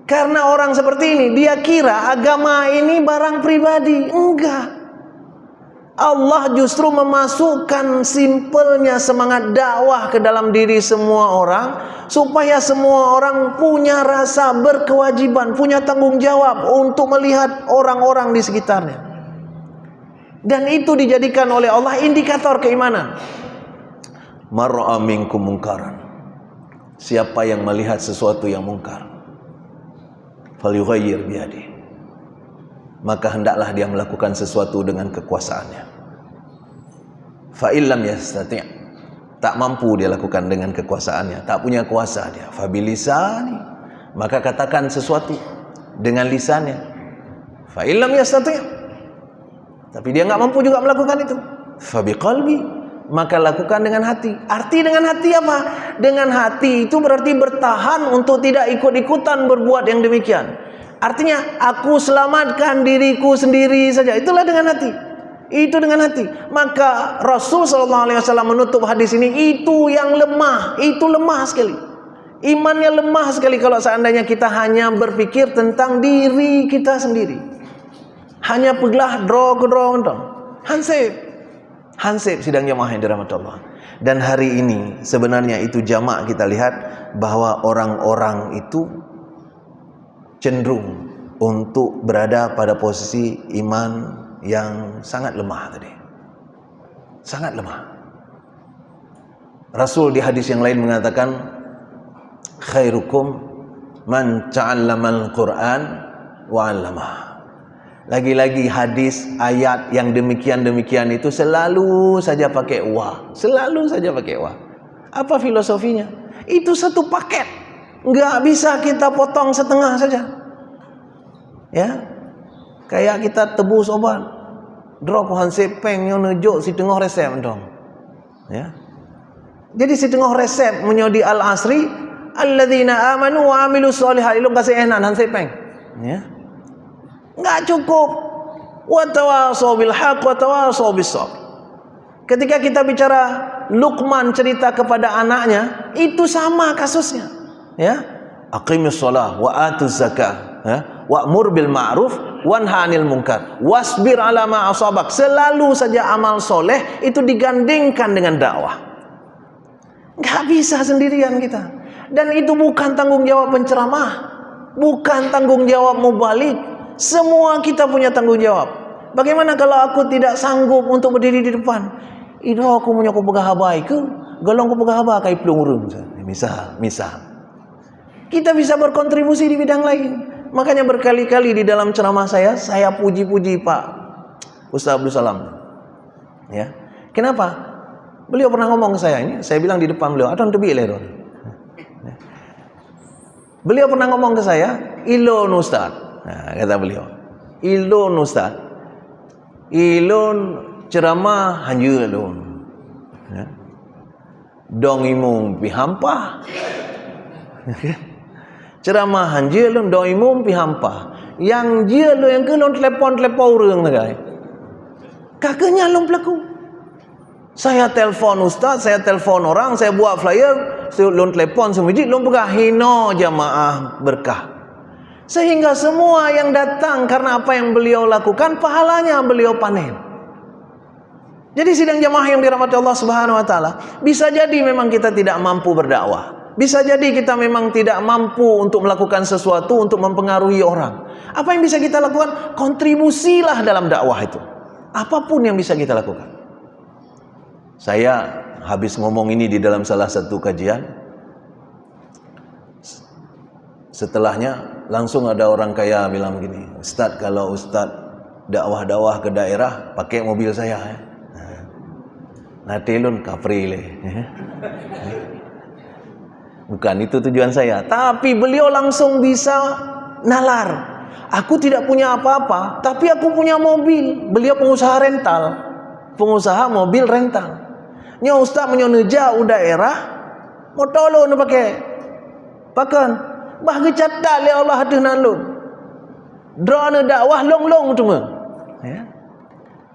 Speaker 2: Karena orang seperti ini dia kira agama ini barang pribadi. Enggak. Allah justru memasukkan simpelnya semangat dakwah ke dalam diri semua orang, supaya semua orang punya rasa berkewajiban, punya tanggung jawab untuk melihat orang-orang di sekitarnya. Dan itu dijadikan oleh Allah indikator keimanan. Mar'a minkum munkaran. Siapa yang melihat sesuatu yang mungkar, falyughayyir biyadihi, maka hendaklah dia melakukan sesuatu dengan kekuasaannya. Fa illam yastati', tak mampu dia lakukan dengan kekuasaannya, tak punya kuasa dia, fa bilisani, maka katakan sesuatu dengan lisannya. Fa illam yastati', tapi dia enggak mampu juga melakukan itu, fa biqalbi, maka lakukan dengan hati. Arti dengan hati apa? Dengan hati itu berarti bertahan untuk tidak ikut-ikutan berbuat yang demikian. Artinya aku selamatkan diriku sendiri saja. Itulah dengan hati. Itu dengan hati. Maka Rasul SAW menutup hadis ini, itu yang lemah. Itu lemah sekali. Imannya lemah sekali kalau seandainya kita hanya berpikir tentang diri kita sendiri. Hanya peglah draw. Hansip sidang jamaah yang dirahmati Allah. Dan hari ini sebenarnya itu jamak kita lihat bahwa orang-orang itu cenderung untuk berada pada posisi iman yang sangat lemah tadi. Sangat lemah. Rasul di hadis yang lain mengatakan, khairukum man ta'allamal Qur'an wa 'allamah. Lagi-lagi hadis ayat yang demikian-demikian itu selalu saja pakai wa. Selalu saja pakai wa. Apa filosofinya? Itu satu paket. Enggak bisa kita potong setengah saja. Ya. Kayak kita tebus obat. Drop hansip peng yang nejuk si tengah resep dong. Ya. Jadi si tengah resep menyodi al-asri alladzina amanu wa amilus solihat ilmu kasih enan hansip peng. Ya. Enggak cukup. Wa tawasau bil haq wa tawasau bis sabr. Ketika kita bicara Luqman cerita kepada anaknya, itu sama kasusnya. Ya. Aqimus shalah wa atuz zakah, ya. Wa'mur bil ma'ruf wanha 'anil munkar wasbir 'ala ma asabak. Selalu saja amal soleh itu digandingkan dengan dakwah. Enggak bisa sendirian kita. Dan itu bukan tanggung jawab penceramah, bukan tanggung jawab mubalik. Semua kita punya tanggung jawab. Bagaimana kalau aku tidak sanggup untuk berdiri di depan? Itu aku punya habai ke? Golong ku habai kai pelung urung. Misal. Kita bisa berkontribusi di bidang lain. Makanya berkali-kali di dalam ceramah saya puji-puji Pak Ustaz Abdul Salam. Ya. Kenapa? Beliau pernah ngomong ke saya ini, saya bilang di depan beliau, "Adon tebi le don." Beliau pernah ngomong ke saya, "Ilon Ustaz." Nah, kata beliau, "Ilon Ustaz. Ilon ceramah hanya ilon." Ya. Dong imung pi hampah. Ceramah hanya ilon dong imung pi hampah. Yang dia lo yang kelon telepon urang nagai. Kakaknya lom pelaku. Saya telefon ustaz, saya telefon orang, saya buat flyer, saya lon telepon semujik, lon pegah hino jamaah berkah. Sehingga semua yang datang karena apa yang beliau lakukan, pahalanya beliau panen. Jadi sidang jamaah yang dirahmati Allah Subhanahu wa taala, bisa jadi memang kita tidak mampu berdakwah. Bisa jadi kita memang tidak mampu untuk melakukan sesuatu untuk mempengaruhi orang. Apa yang bisa kita lakukan? Kontribusilah dalam dakwah itu. Apapun yang bisa kita lakukan. Saya habis ngomong ini di dalam salah satu kajian. Setelahnya langsung ada orang kaya bilang begini, "Ustaz, kalau Ustaz dakwah-dakwah ke daerah pakai mobil saya ya." Nah, telun kapri le. Bukan itu tujuan saya, tapi beliau langsung bisa nalar. Aku tidak punya apa-apa, tapi aku punya mobil. Beliau pengusaha rental, pengusaha mobil rental. Nya ustaz menyoneja daerah, mau tolong pakai. Bahkan bah gecatat le Allah hadir nalung. Drone dakwah long-long cuma. Ya.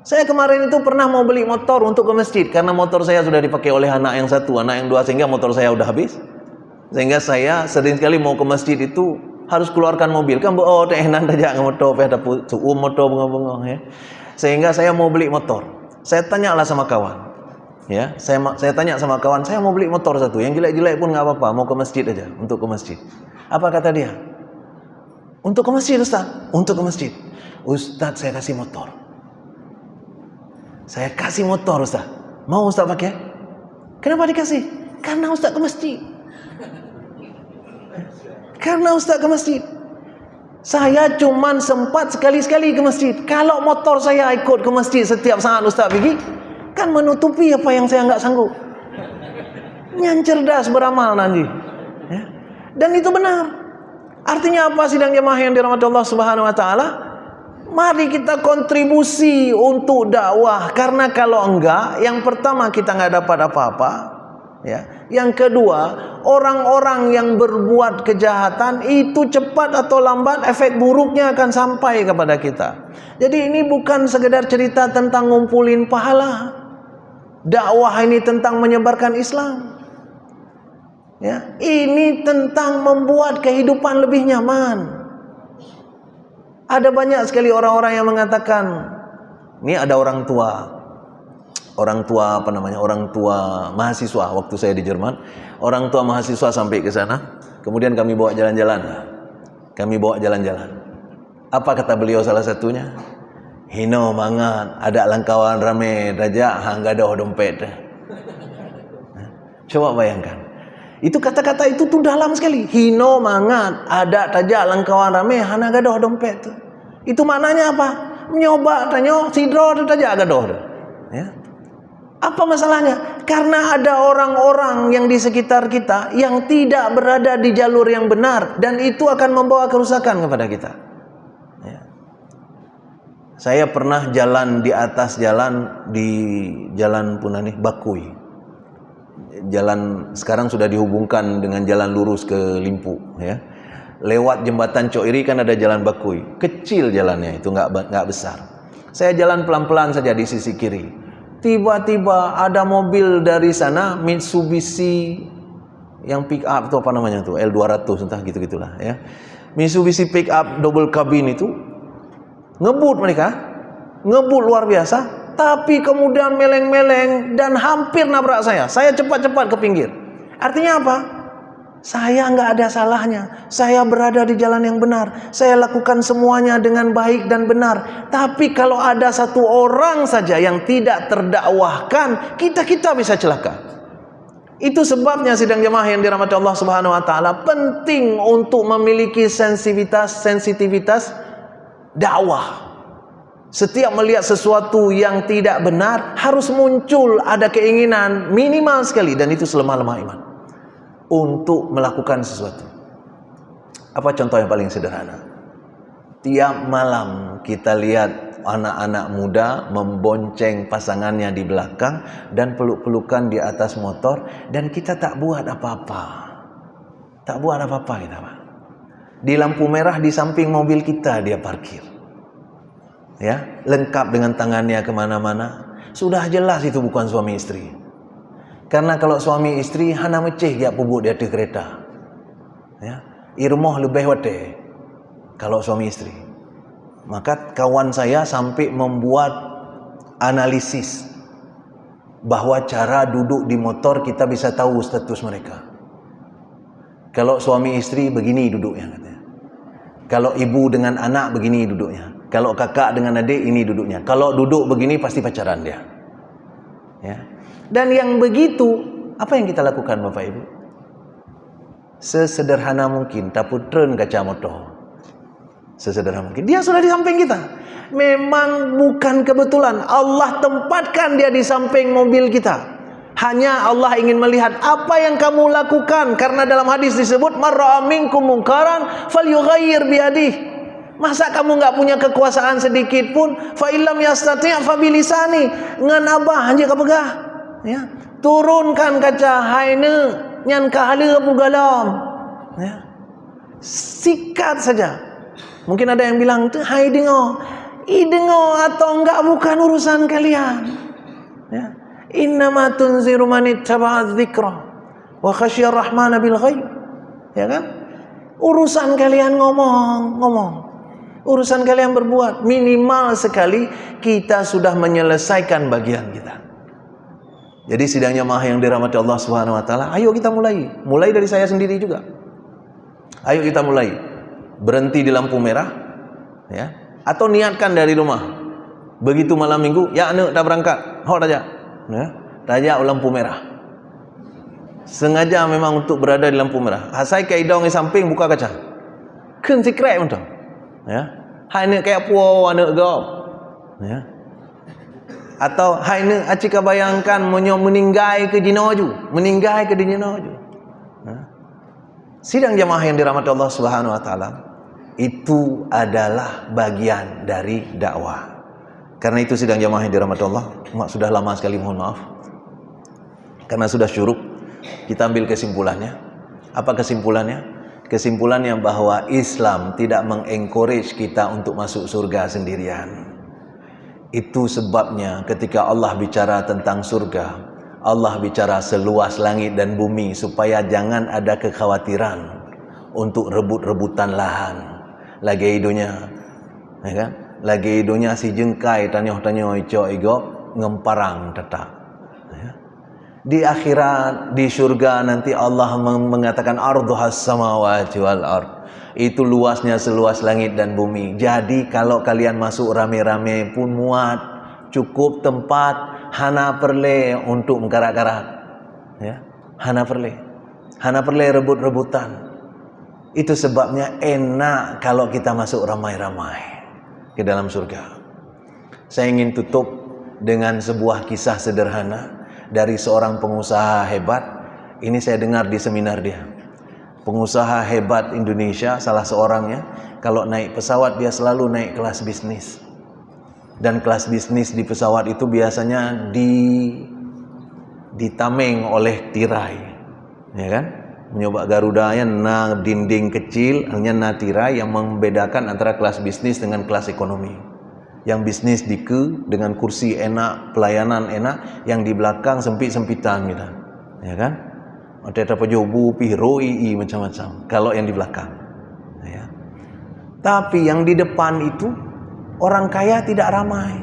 Speaker 2: Saya kemarin itu pernah mau beli motor untuk ke masjid karena motor saya sudah dipakai oleh anak yang satu, anak yang dua, sehingga motor saya udah habis. Sehingga saya sering sekali mau ke masjid itu harus keluarkan mobil. Kan oh teh nan aja motor pada suum motor bengong-bengong ya. Sehingga saya mau beli motor. Saya tanyalah sama kawan. Ya, saya tanya sama kawan, saya mau beli motor satu, yang jelek-jelek pun nggak apa-apa, mau ke masjid aja, untuk ke masjid. Apa kata dia? Untuk ke masjid Ustaz, untuk ke masjid. Ustaz, saya kasih motor. Saya kasih motor Ustaz. Mau Ustaz pakai? Kenapa dikasih? Karena Ustaz ke masjid. Karena Ustaz ke masjid. Saya cuman sempat sekali-sekali ke masjid. Kalau motor saya ikut ke masjid setiap saat Ustaz pergi, kan menutupi apa yang saya nggak sanggup. Yang cerdas beramal nanti. Ya. Dan itu benar. Artinya apa sidang jamaah yang dirahmati Allah Subhanahu wa taala? Mari kita kontribusi untuk dakwah, karena kalau enggak, yang pertama kita nggak dapat apa-apa. Ya. Yang kedua, orang-orang yang berbuat kejahatan itu cepat atau lambat efek buruknya akan sampai kepada kita. Jadi ini bukan sekedar cerita tentang ngumpulin pahala. Dakwah ini tentang menyebarkan Islam. Ya, ini tentang membuat kehidupan lebih nyaman. Ada banyak sekali orang-orang yang mengatakan, ini ada orang tua, orang tua mahasiswa waktu saya di Jerman. Orang tua mahasiswa sampai ke sana, kemudian kami bawa jalan-jalan. Apa kata beliau salah satunya? Hino mangat, ada langkawan rame raja hangga doh dompet. Coba bayangkan. Itu kata-kata itu tuh dalam sekali. Hino mangat, ada tajak langkawan rame hana gadoh dompet. Itu maknanya apa? Menyoba tanyo sidro tajak gadoh. Ya. Apa masalahnya? Karena ada orang-orang yang di sekitar kita yang tidak berada di jalur yang benar, dan itu akan membawa kerusakan kepada kita. Ya. Saya pernah jalan di atas jalan di Jalan Punani Bakui. Jalan sekarang sudah dihubungkan dengan jalan lurus ke Limpu, ya. Lewat jembatan Coiri kan ada jalan Bakui. Kecil jalannya itu, nggak besar. Saya jalan pelan-pelan saja di sisi kiri. Tiba-tiba ada mobil dari sana, Mitsubishi yang pick up itu apa namanya tuh, L200 entah gitu-gitulah ya. Mitsubishi pick up double cabin itu ngebut luar biasa, tapi kemudian meleng-meleng dan hampir nabrak saya. Saya cepat-cepat ke pinggir. Artinya apa? Saya nggak ada salahnya. Saya berada di jalan yang benar. Saya lakukan semuanya dengan baik dan benar. Tapi kalau ada satu orang saja yang tidak terdakwahkan, kita bisa celaka. Itu sebabnya sidang jemaah yang dirahmati Allah Subhanahu wa taala, penting untuk memiliki sensitivitas dakwah. Setiap melihat sesuatu yang tidak benar, harus muncul ada keinginan minimal sekali, dan itu selemah-lemah iman, untuk melakukan sesuatu. Apa contoh yang paling sederhana? Tiap malam kita lihat anak-anak muda membonceng pasangannya di belakang dan peluk-pelukan di atas motor, dan kita tak buat apa-apa. Kita, Pak. Di lampu merah di samping mobil kita dia parkir. Ya, lengkap dengan tangannya kemana-mana. Sudah jelas itu bukan suami istri. Karena kalau suami istri hana meceh dia pubuk di atas kereta. Ya, irmoh lebih wate kalau suami istri. Maka kawan saya sampai membuat analisis bahwa cara duduk di motor kita bisa tahu status mereka. Kalau suami istri begini duduknya katanya. Kalau ibu dengan anak begini duduknya. Kalau kakak dengan adik ini duduknya. Kalau duduk begini pasti pacaran dia. Ya. Dan yang begitu, apa yang kita lakukan Bapak Ibu? Sesederhana mungkin, taputren kaca motor. Sesederhana mungkin. Dia sudah di samping kita. Memang bukan kebetulan. Allah tempatkan dia di samping mobil kita. Hanya Allah ingin melihat apa yang kamu lakukan. Karena dalam hadis disebut, man ra'a minkum munkaran falyughayyir biyadihi. Masa kamu nggak punya kekuasaan sedikit pun? Fa illam yastati' fa bilisani. Ngan abah hanya kapegah. Ya. Turunkan kaca haine nyan kahala pugalam. Ya. Sikat saja. Mungkin ada yang bilang, hai dengo. I dengo atau enggak bukan urusan kalian. Ya. Innama tunziru man ittaba'a dzikra wa khasyiyar rahmana bil ghaib. Ya kan? Urusan kalian ngomong. Urusan kalian berbuat. Minimal sekali kita sudah menyelesaikan bagian kita. Jadi sidang jemaah yang dirahmati Allah Subhanahu wa taala, ayo kita mulai. Mulai dari saya sendiri juga. Ayo kita mulai. Berhenti di lampu merah, ya. Atau niatkan dari rumah. Begitu malam Minggu, ya anu dah berangkat. Ho aja. Ya. Tajak lampu merah. Sengaja memang untuk berada di lampu merah. Saya kaidong di samping buka kaca. Keun sikrek untuk. Ya. Hai ne kayak puau ane gop. Ya. Atau hai ne acika bayangkan meninggai ke dinoju. Ya. Sidang jamaah yang dirahmati Allah Subhanahu wa taala, itu adalah bagian dari dakwah. Karena itu sidang jamaah yang dirahmati Allah, sudah lama sekali mohon maaf. Karena sudah syuruk, kita ambil kesimpulannya. Apa kesimpulannya? Kesimpulannya bahwa Islam tidak mengencourage kita untuk masuk surga sendirian. Itu sebabnya ketika Allah bicara tentang surga, Allah bicara seluas langit dan bumi supaya jangan ada kekhawatiran untuk rebut-rebutan lahan. Lagi idunya, ya kan? Lagi idunya si jengkai tanyoh-tanyoh ico igop, ngemparang tetap. Ya. Di akhirat, di surga nanti Allah mengatakan ardhuhas samawati wal ard. Itu luasnya seluas langit dan bumi. Jadi kalau kalian masuk rame-rame pun muat, cukup tempat, hana perle untuk mengkarak-karak. Ya. Hana perle rebut-rebutan. Itu sebabnya enak kalau kita masuk ramai-ramai ke dalam surga. Saya ingin tutup dengan sebuah kisah sederhana dari seorang pengusaha hebat. Ini saya dengar di seminar dia. Pengusaha hebat Indonesia, salah seorangnya, kalau naik pesawat dia selalu naik kelas bisnis. Dan kelas bisnis di pesawat itu biasanya ditameng oleh tirai, ya kan? Mencoba Garuda na dinding kecil, hanya na tirai yang membedakan antara kelas bisnis dengan kelas ekonomi. Yang bisnis dengan kursi enak, pelayanan enak, yang di belakang sempit-sempitan gitu, ya kan? Ada pejobu, piroi, macam-macam. Kalau yang di belakang, ya. Tapi yang di depan itu orang kaya tidak ramai.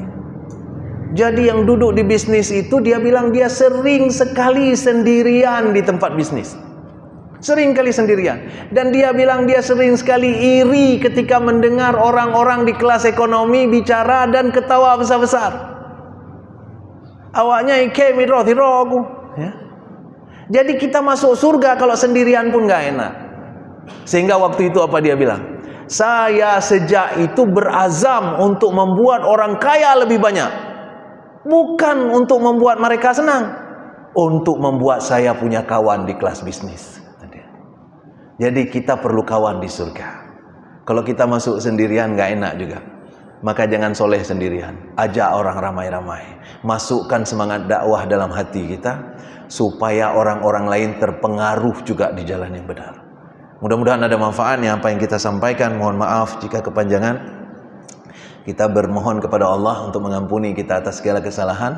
Speaker 2: Jadi yang duduk di bisnis itu dia bilang dia sering sekali sendirian di tempat bisnis. Sering kali sendirian. Dan dia bilang dia sering sekali iri ketika mendengar orang-orang di kelas ekonomi bicara dan ketawa besar-besar. Awaknya ike midro aku, ya. Jadi kita masuk surga kalau sendirian pun gak enak. Sehingga waktu itu apa dia bilang? Saya sejak itu berazam untuk membuat orang kaya lebih banyak. Bukan untuk membuat mereka senang, untuk membuat saya punya kawan di kelas bisnis. Jadi kita perlu kawan di surga. Kalau kita masuk sendirian gak enak juga. Maka jangan soleh sendirian. Ajak orang ramai-ramai. Masukkan semangat dakwah dalam hati kita, supaya orang-orang lain terpengaruh juga di jalan yang benar. Mudah-mudahan ada manfaatnya apa yang kita sampaikan. Mohon maaf jika kepanjangan. Kita bermohon kepada Allah untuk mengampuni kita atas segala kesalahan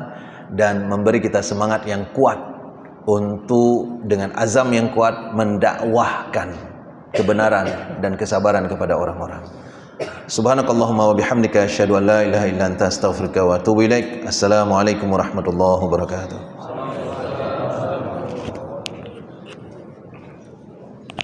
Speaker 2: dan memberi kita semangat yang kuat untuk dengan azam yang kuat mendakwahkan kebenaran dan kesabaran kepada orang-orang. Subhanakallahumma wa bihamdika asyhadu an la ilaha illa anta astaghfiruka wa atubu ilaik. Assalamualaikum warahmatullahi wabarakatuh.